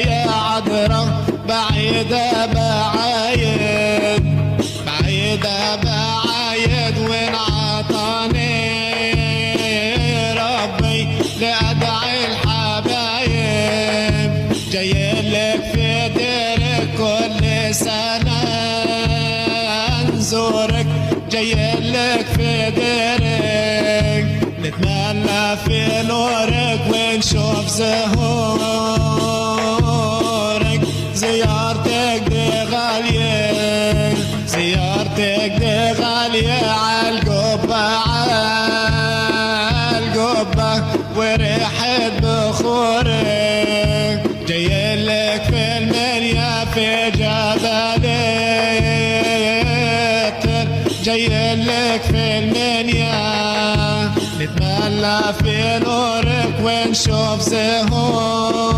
يا عذرة بعيدة بعايد بعيدة بعايد وين عطاني ربي لأدعي الحبايب جايلك في ديرك كل سنة نزورك جايلك في ديرك نتمنى في نورك ونشوف زهورك زيارتك دي غالية زيارتك دي غالية عالقبة عالقبة وريحة بخورك جايلك في المنيا في جبل جايلك في المنيا نتملى في نورك ونشوف زهور